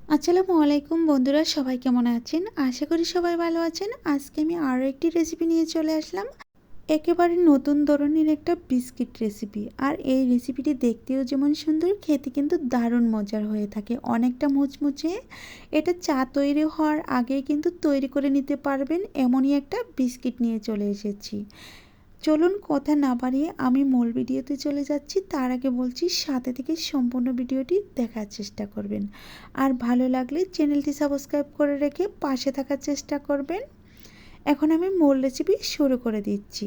আসসালামু আলাইকুম বন্ধুরা, সবাই কেমন আছেন? আশা করি সবাই ভালো আছেন। আজকে আমি আরও একটি রেসিপি নিয়ে চলে আসলাম। একেবারে নতুন ধরনের একটা বিস্কিট রেসিপি। আর এই রেসিপিটি দেখতেও যেমন সুন্দর, খেতে কিন্তু দারুণ মজার হয়ে থাকে, অনেকটা মুচমুচে। এটা চা তৈরি হওয়ার আগেই কিন্তু তৈরি করে নিতে পারবেন, এমনই একটা বিস্কিট নিয়ে চলে এসেছি। চলুন কথা না বাড়িয়ে আমি মূল ভিডিওতে চলে যাচ্ছি। তার আগে বলছি, সাথে থেকে সম্পূর্ণ ভিডিওটি দেখার চেষ্টা করবেন। আর ভালো লাগলে চ্যানেলটি সাবস্ক্রাইব করে রেখে পাশে থাকার চেষ্টা করবেন। এখন আমি মূল রেসিপি শুরু করে দিচ্ছি।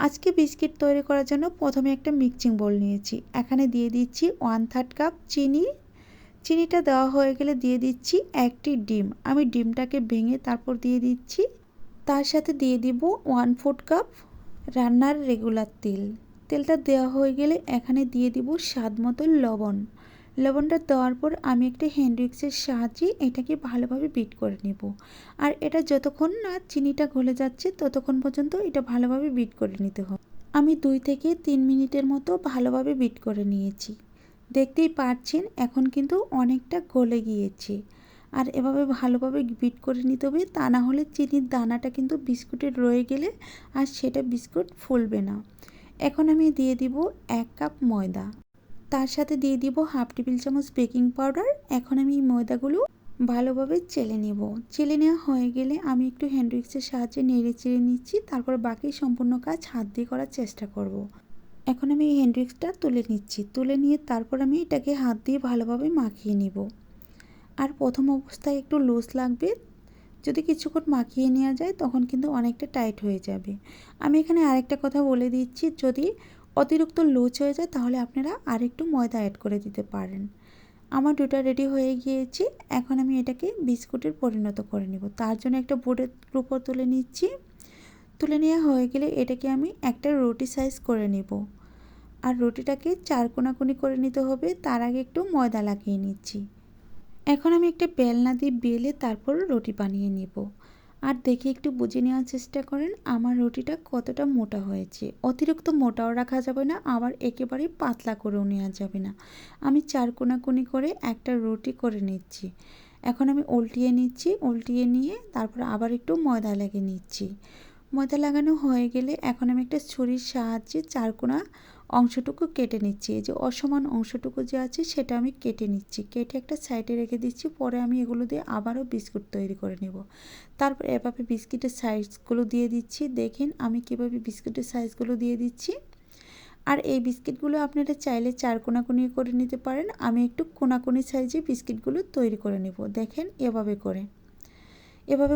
আজকে বিস্কিট তৈরি করার জন্য প্রথমে একটা মিক্সিং বোল নিয়েছি। এখানে দিয়ে দিচ্ছি 1/3 কাপ চিনি। চিনিটা দেওয়া হয়ে গেলে দিয়ে দিচ্ছি একটি ডিম। আমি ডিমটাকে ভেঙে তারপর দিয়ে দিচ্ছি। তার সাথে দিয়ে দিব 1/4 কাপ রান্নার রেগুলার তেল। তেলটা দেওয়া হয়ে গেলে এখানে দিয়ে দিব স্বাদ মতো লবণ। লবণটা দেওয়ার পর আমি একটা হ্যান্ড উইক্সের সাহায্যে এটাকে ভালোভাবে বিট করে নেব। আর এটা যতক্ষণ না চিনিটা গলে যাচ্ছে ততক্ষণ পর্যন্ত এটা ভালোভাবে বিট করে নিতে হবে। আমি 2 থেকে 3 মিনিটের মতো ভালোভাবে বিট করে নিয়েছি। দেখতেই পাচ্ছেন এখন কিন্তু অনেকটা গলে গিয়েছে। আর এভাবে ভালোভাবে বিট করে নিতে হবে, তা না হলে চিনির দানাটা কিন্তু বিস্কুটে রয়ে গেলে আর সেটা বিস্কুট ফুলবে না। এখন আমি দিয়ে দিব 1 কাপ ময়দা। তার সাথে দিয়ে দিব হাফ টেবিল চামচ বেকিং পাউডার। এখন আমি এই ময়দাগুলো ভালোভাবে চেলে নেব। চেলে নেওয়া হয়ে গেলে আমি একটু হ্যান্ড উইক্সের সাহায্যে নেড়ে চেড়ে নিচ্ছি। তারপর বাকি সম্পূর্ণ কাজ হাত দিয়ে করার চেষ্টা করব। এখন আমি এই হ্যান্ড উইক্সটা তুলে নিচ্ছি। তুলে নিয়ে তারপর আমি এটাকে হাত দিয়ে ভালোভাবে মাখিয়ে নিব। আর প্রথম অবস্থায় একটু লুজ লাগবে, যদি কিছুক্ষণ মাখিয়ে নেওয়া যায় তখন কিন্তু অনেকটা টাইট হয়ে যাবে। আমি এখানে আরেকটা কথা বলে দিচ্ছি, যদি অতিরিক্ত লুজ হয়ে যায় তাহলে আপনারা আরেকটু ময়দা অ্যাড করে দিতে পারেন। আমার ডোটা রেডি হয়ে গিয়েছে। এখন আমি এটাকে বিস্কুটের পরিণত করে নেব। তার জন্য একটা বোর্ডের উপর তুলে নিচ্ছি। তুলে নেওয়া হয়ে গেলে এটাকে আমি একটা রুটি সাইজ করে নেব। আর রুটিটাকে 4 কোণাকুনি করে নিতে হবে। তার আগে একটু ময়দা লাগিয়ে নিচ্ছি। এখন আমি একটা বেলনা দিয়ে বেলে তারপর রুটি বানিয়ে নেব। আর দেখে একটু বুঝে নেওয়ার চেষ্টা করেন আমার রুটিটা কতটা মোটা হয়েছে। অতিরিক্ত মোটাও রাখা যাবে না, আবার একেবারে পাতলা করেও নেওয়া যাবে না। আমি 4 কোণাকুনি করে একটা রুটি করে নিচ্ছি। এখন আমি উল্টিয়ে নিচ্ছি। উল্টিয়ে নিয়ে তারপর আবার একটু ময়দা লাগিয়ে নিচ্ছি। ময়দা লাগানো হয়ে গেলে এখন আমি একটা ছুরির সাহায্যে 4 কোণা অংশটুকু কেটে নিচ্ছি। এই যে অসমান অংশটুকু যে আছে সেটা আমি কেটে নিচ্ছি। কেটে একটা সাইডে রেখে দিচ্ছি। পরে আমি এগুলো দিয়ে আবারও বিস্কুট তৈরি করে নেব। তারপর এভাবে বিস্কিটের সাইজগুলো দিয়ে দিচ্ছি। দেখেন আমি কীভাবে বিস্কুটের সাইজগুলো দিয়ে দিচ্ছি। আর এই বিস্কিটগুলো আপনারা চাইলে 4 কোণাকুনি করে নিতে পারেন। আমি একটু কোণাকুনি সাইজে বিস্কিটগুলো তৈরি করে নেব। দেখেন এভাবে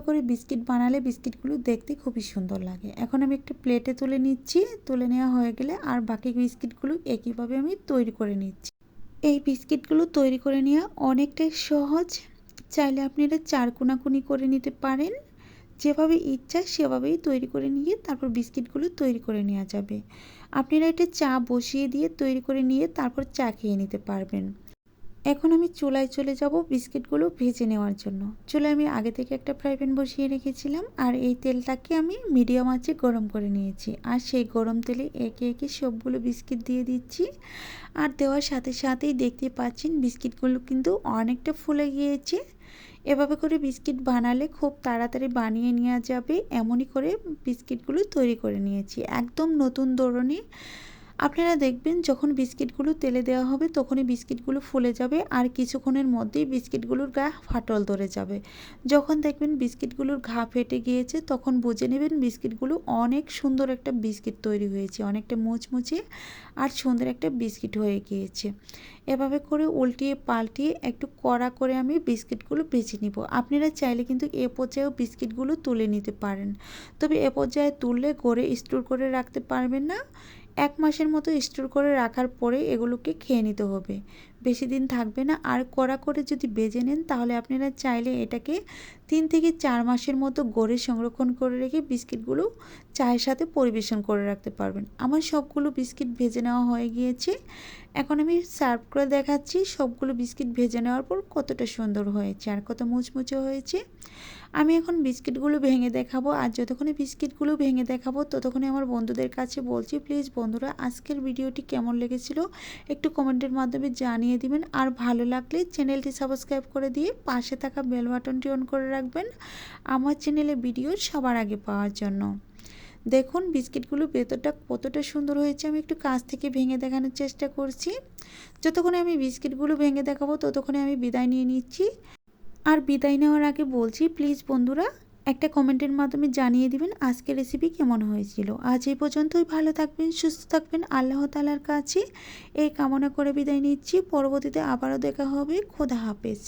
করে বিস্কিট বানালে বিস্কিটগুলো দেখতে খুবই সুন্দর লাগে। এখন আমি একটা প্লেটে তুলে নিচ্ছি। তুলে নেওয়া হয়ে গেলে আর বাকি বিস্কিটগুলো একইভাবে আমি তৈরি করে নিচ্ছি। এই বিস্কিটগুলো তৈরি করে নেওয়া অনেকটাই সহজ। চাইলে আপনারা 4 কোণাকুনি করে নিতে পারেন। যেভাবে ইচ্ছা সেভাবেই তৈরি করে নিয়ে তারপর বিস্কিটগুলো তৈরি করে নেওয়া যাবে। আপনারা এটা চা বসিয়ে দিয়ে তৈরি করে নিয়ে তারপর চা খেয়ে নিতে পারবেন। এখন আমি চুলায় চলে যাব বিস্কিটগুলো ভেজে নেওয়ার জন্য। চুলায় আমি আগে থেকে একটা ফ্রাই প্যান বসিয়ে রেখেছিলাম। আর এই তেলটাকে আমি মিডিয়াম আঁচে গরম করে নিয়েছি। আর সেই গরম তেলে একে একে সবগুলো বিস্কিট দিয়ে দিচ্ছি। আর দেওয়ার সাথে সাথেই দেখতে পাচ্ছেন বিস্কিটগুলো কিন্তু অনেকটা ফুলে গিয়েছে। এভাবে করে বিস্কিট বানালে খুব তাড়াতাড়ি বানিয়ে নেওয়া যাবে। এমনই করে বিস্কিটগুলো তৈরি করে নিয়েছি, একদম নতুন ধরনের। আপনারা দেখবেন যখন বিস্কিটগুলো তেলে দেওয়া হবে তখনই বিস্কিটগুলো ফুলে যাবে আর কিছুক্ষণের মধ্যেই বিস্কিটগুলোর গায়ে ফাটল ধরে যাবে। যখন দেখবেন বিস্কিটগুলোর ঘা ফেটে গিয়েছে তখন বুঝে নেবেন বিস্কিটগুলো অনেক সুন্দর একটা বিস্কিট তৈরি হয়েছে, অনেকটা মুচমুচে আর সুন্দর একটা বিস্কিট হয়ে গিয়েছে। এভাবে করে উল্টিয়ে পাল্টিয়ে একটু কড়া করে আমি বিস্কিটগুলো ভেজে নিব। আপনারা চাইলে কিন্তু এ পর্যায়েও বিস্কিটগুলো তুলে নিতে পারেন, তবে এ পর্যায়ে তুললে গড়ে স্টোর করে রাখতে পারবেন না। 1 মাসের মতো স্টোর করে রাখার পরে এগুলোকে খেয়ে নিতে হবে, বেশি দিন থাকবে না। আর কড়া করে যদি ভেজে নেন তাহলে আপনারা চাইলে এটাকে 3 থেকে 4 মাসের মতো গড়ে সংরক্ষণ করে রেখে বিস্কিটগুলো চায়ের সাথে পরিবেশন করে রাখতে পারবেন। আমার সবগুলো বিস্কিট ভেজে নেওয়া হয়ে গিয়েছে। এখন আমি সার্ভ করে দেখাচ্ছি সবগুলো বিস্কিট ভেজে নেওয়ার পর কতটা সুন্দর হয়েছে আর কত মুচমুচে হয়েছে। আমি এখন বিস্কিটগুলো ভেঙে দেখাবো। আর যতক্ষণে বিস্কিটগুলো ভেঙে দেখাবো ততক্ষণে আমার বন্ধুদের কাছে বলছি, প্লিজ বন্ধুরা আজকের ভিডিওটি কেমন লেগেছিল একটু কমেন্টের মাধ্যমে জানিয়ে জানিয়ে দিবেন। আর ভালো লাগলে চ্যানেলটি সাবস্ক্রাইব করে দিয়ে পাশে থাকা বেল বাটনটি অন করে রাখবেন আমার চ্যানেলে ভিডিও সবার আগে পাওয়ার জন্য। দেখুন বিস্কিটগুলো ভেতরটা কতটা সুন্দর হয়েছে, আমি একটু কাছ থেকে ভেঙে দেখানোর চেষ্টা করছি। যতক্ষণে আমি বিস্কিটগুলো ভেঙে দেখাবো ততক্ষণে আমি বিদায় নিয়ে নিচ্ছি। আর বিদায় নেওয়ার আগে বলছি, প্লিজ বন্ধুরা একটা কমেন্টের মাধ্যমে জানিয়ে দিবেন আজকের রেসিপি কেমন হয়েছিল। আজ এই পর্যন্তই, ভালো থাকবেন, সুস্থ থাকবেন, আল্লাহ তাআলার কাছে এই কামনা করে বিদায় নিচ্ছি। পরবর্তীতে আবারও দেখা হবে। খোদা হাফেজ।